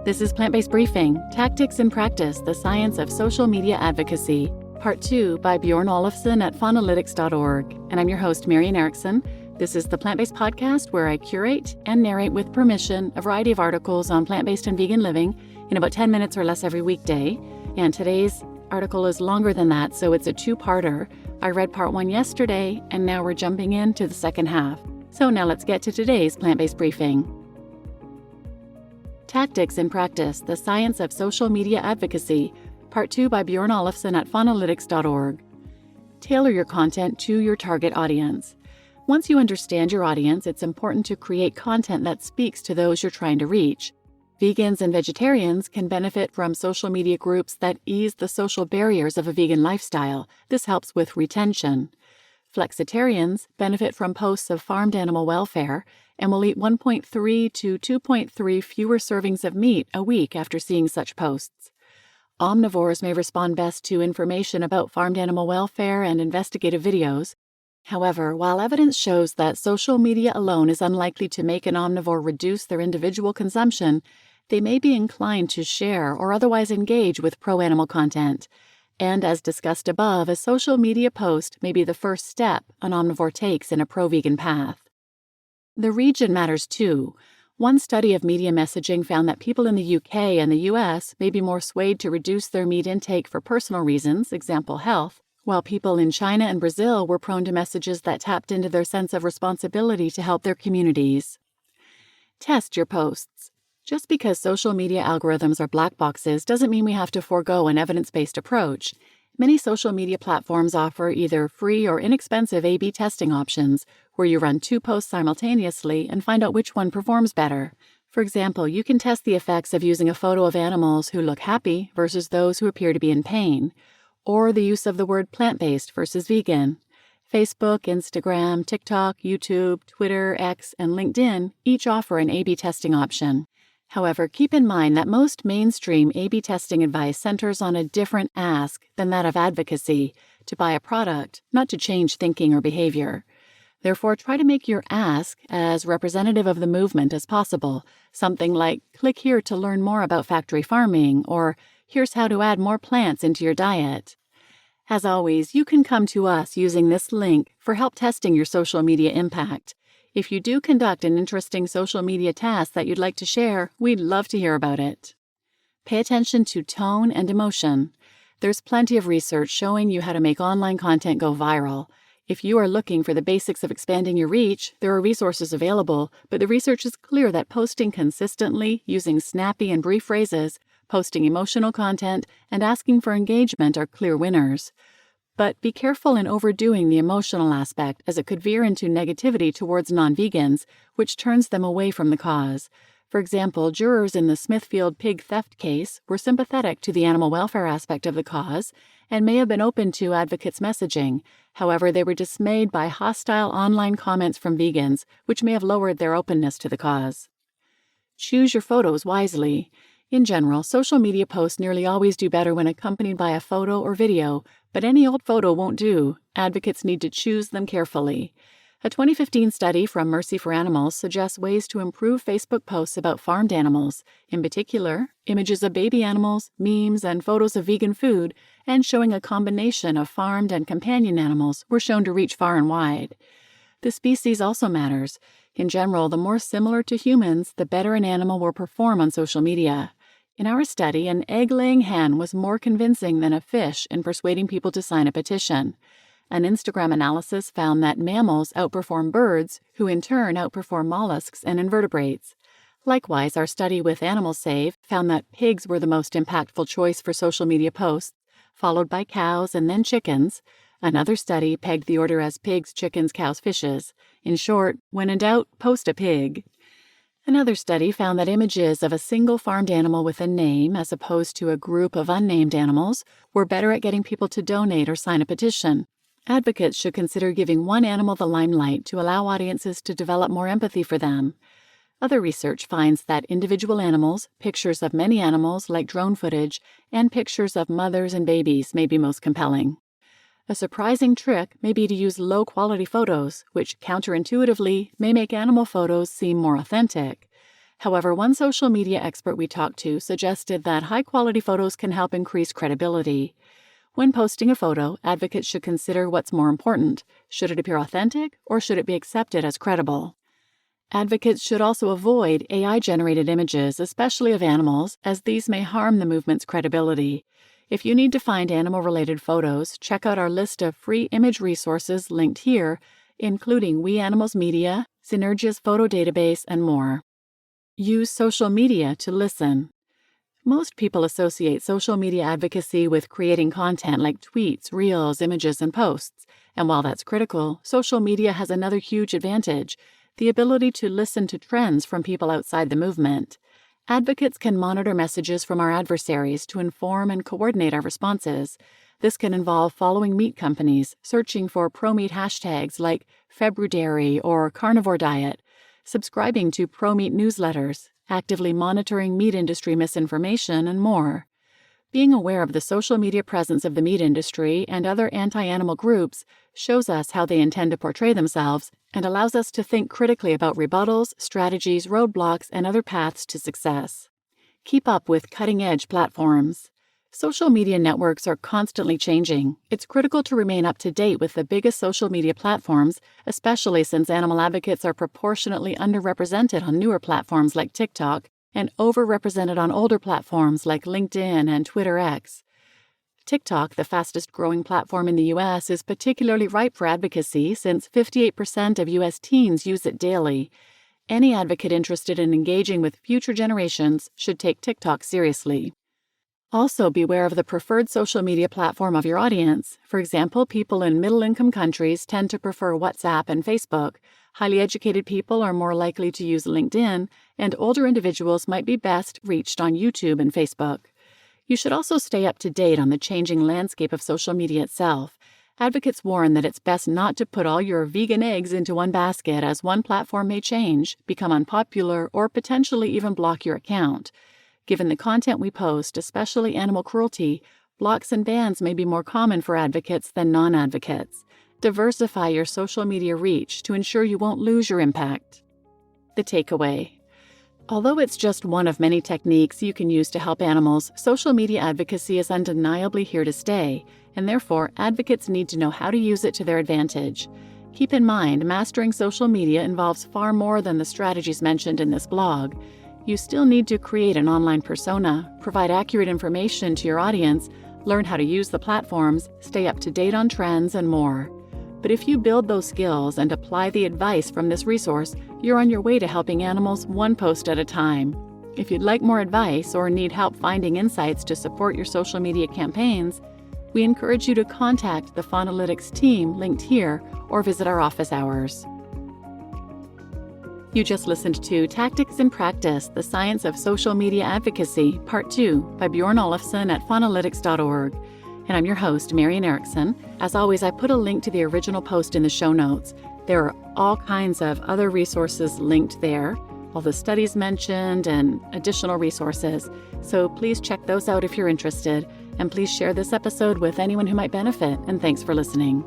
This is Plant-Based Briefing, Tactics in Practice, the Science of Social Media Advocacy, Part 2 by Björn Ólafsson at faunalytics.org. And I'm your host, Marian Erickson. This is the Plant-Based Podcast where I curate and narrate with permission a variety of articles on plant-based and vegan living in about 10 minutes or less every weekday. And today's article is longer than that, so it's a two-parter. I read part 1 yesterday, and now we're jumping into the second half. So now let's get to today's Plant-Based Briefing. Tactics in Practice, the Science of Social Media Advocacy, Part 2 by Björn Ólafsson at faunalytics.org. Tailor your content to your target audience. Once you understand your audience, it's important to create content that speaks to those you're trying to reach. Vegans and vegetarians can benefit from social media groups that ease the social barriers of a vegan lifestyle. This helps with retention. Flexitarians benefit from posts of farmed animal welfare and will eat 1.3 to 2.3 fewer servings of meat a week after seeing such posts. Omnivores may respond best to information about farmed animal welfare and investigative videos. However, while evidence shows that social media alone is unlikely to make an omnivore reduce their individual consumption, they may be inclined to share or otherwise engage with pro-animal content. And as discussed above, a social media post may be the first step an omnivore takes in a pro-vegan path. The region matters too. One study of media messaging found that people in the UK and the US may be more swayed to reduce their meat intake for personal reasons, example health, while people in China and Brazil were prone to messages that tapped into their sense of responsibility to help their communities. Test your posts. Just because social media algorithms are black boxes doesn't mean we have to forego an evidence-based approach. Many social media platforms offer either free or inexpensive A/B testing options, where you run 2 posts simultaneously and find out which one performs better. For example, you can test the effects of using a photo of animals who look happy versus those who appear to be in pain, or the use of the word plant-based versus vegan. Facebook, Instagram, TikTok, YouTube, Twitter, X, and LinkedIn each offer an A/B testing option. However, keep in mind that most mainstream A/B testing advice centers on a different ask than that of advocacy, to buy a product, not to change thinking or behavior. Therefore, try to make your ask as representative of the movement as possible, something like, click here to learn more about factory farming, or here's how to add more plants into your diet. As always, you can come to us using this link for help testing your social media impact. If you do conduct an interesting social media task that you'd like to share, we'd love to hear about it. Pay attention to tone and emotion. There's plenty of research showing you how to make online content go viral. If you are looking for the basics of expanding your reach, there are resources available, but the research is clear that posting consistently, using snappy and brief phrases, posting emotional content, and asking for engagement are clear winners. But be careful in overdoing the emotional aspect, as it could veer into negativity towards non-vegans, which turns them away from the cause. For example, jurors in the Smithfield pig theft case were sympathetic to the animal welfare aspect of the cause and may have been open to advocates' messaging. However, they were dismayed by hostile online comments from vegans, which may have lowered their openness to the cause. Choose your photos wisely. In general, social media posts nearly always do better when accompanied by a photo or video, but any old photo won't do. Advocates need to choose them carefully. A 2015 study from Mercy for Animals suggests ways to improve Facebook posts about farmed animals. In particular, images of baby animals, memes, and photos of vegan food, and showing a combination of farmed and companion animals were shown to reach far and wide. The species also matters. In general, the more similar to humans, the better an animal will perform on social media. In our study, an egg-laying hen was more convincing than a fish in persuading people to sign a petition. An Instagram analysis found that mammals outperform birds, who in turn outperform mollusks and invertebrates. Likewise, our study with Animal Save found that pigs were the most impactful choice for social media posts, followed by cows and then chickens. Another study pegged the order as pigs, chickens, cows, fishes. In short, when in doubt, post a pig. Another study found that images of a single farmed animal with a name, as opposed to a group of unnamed animals, were better at getting people to donate or sign a petition. Advocates should consider giving one animal the limelight to allow audiences to develop more empathy for them. Other research finds that individual animals, pictures of many animals like drone footage, and pictures of mothers and babies may be most compelling. A surprising trick may be to use low-quality photos, which counterintuitively may make animal photos seem more authentic. However, one social media expert we talked to suggested that high-quality photos can help increase credibility. When posting a photo, advocates should consider what's more important. Should it appear authentic, or should it be accepted as credible? Advocates should also avoid AI-generated images, especially of animals, as these may harm the movement's credibility. If you need to find animal-related photos, check out our list of free image resources linked here, including We Animals Media, Synergia's photo database, and more. Use social media to listen. Most people associate social media advocacy with creating content like tweets, reels, images, and posts. And while that's critical, social media has another huge advantage: the ability to listen to trends from people outside the movement. Advocates can monitor messages from our adversaries to inform and coordinate our responses. This can involve following meat companies, searching for pro-meat hashtags like February or carnivore diet, subscribing to pro-meat newsletters, actively monitoring meat industry misinformation, and more. Being aware of the social media presence of the meat industry and other anti-animal groups shows us how they intend to portray themselves and allows us to think critically about rebuttals, strategies, roadblocks, and other paths to success. Keep up with cutting-edge platforms. Social media networks are constantly changing. It's critical to remain up to date with the biggest social media platforms, especially since animal advocates are proportionately underrepresented on newer platforms like TikTok and overrepresented on older platforms like LinkedIn and Twitter X. TikTok, the fastest-growing platform in the U.S., is particularly ripe for advocacy since 58% of U.S. teens use it daily. Any advocate interested in engaging with future generations should take TikTok seriously. Also, beware of the preferred social media platform of your audience. For example, people in middle-income countries tend to prefer WhatsApp and Facebook. Highly educated people are more likely to use LinkedIn, and older individuals might be best reached on YouTube and Facebook. You should also stay up to date on the changing landscape of social media itself. Advocates warn that it's best not to put all your vegan eggs into one basket, as one platform may change, become unpopular, or potentially even block your account. Given the content we post, especially animal cruelty, blocks and bans may be more common for advocates than non-advocates. Diversify your social media reach to ensure you won't lose your impact. The takeaway. Although it's just one of many techniques you can use to help animals, social media advocacy is undeniably here to stay, and therefore advocates need to know how to use it to their advantage. Keep in mind, mastering social media involves far more than the strategies mentioned in this blog. You still need to create an online persona, provide accurate information to your audience, learn how to use the platforms, stay up to date on trends, and more. But if you build those skills and apply the advice from this resource, you're on your way to helping animals one post at a time. If you'd like more advice or need help finding insights to support your social media campaigns, we encourage you to contact the Faunalytics team linked here or visit our office hours. You just listened to Tactics in Practice, the Science of Social Media Advocacy, Part 2 by Björn Ólafsson at Faunalytics.org. And I'm your host, Marian Erickson. As always, I put a link to the original post in the show notes. There are all kinds of other resources linked there, all the studies mentioned and additional resources. So please check those out if you're interested. And please share this episode with anyone who might benefit. And thanks for listening.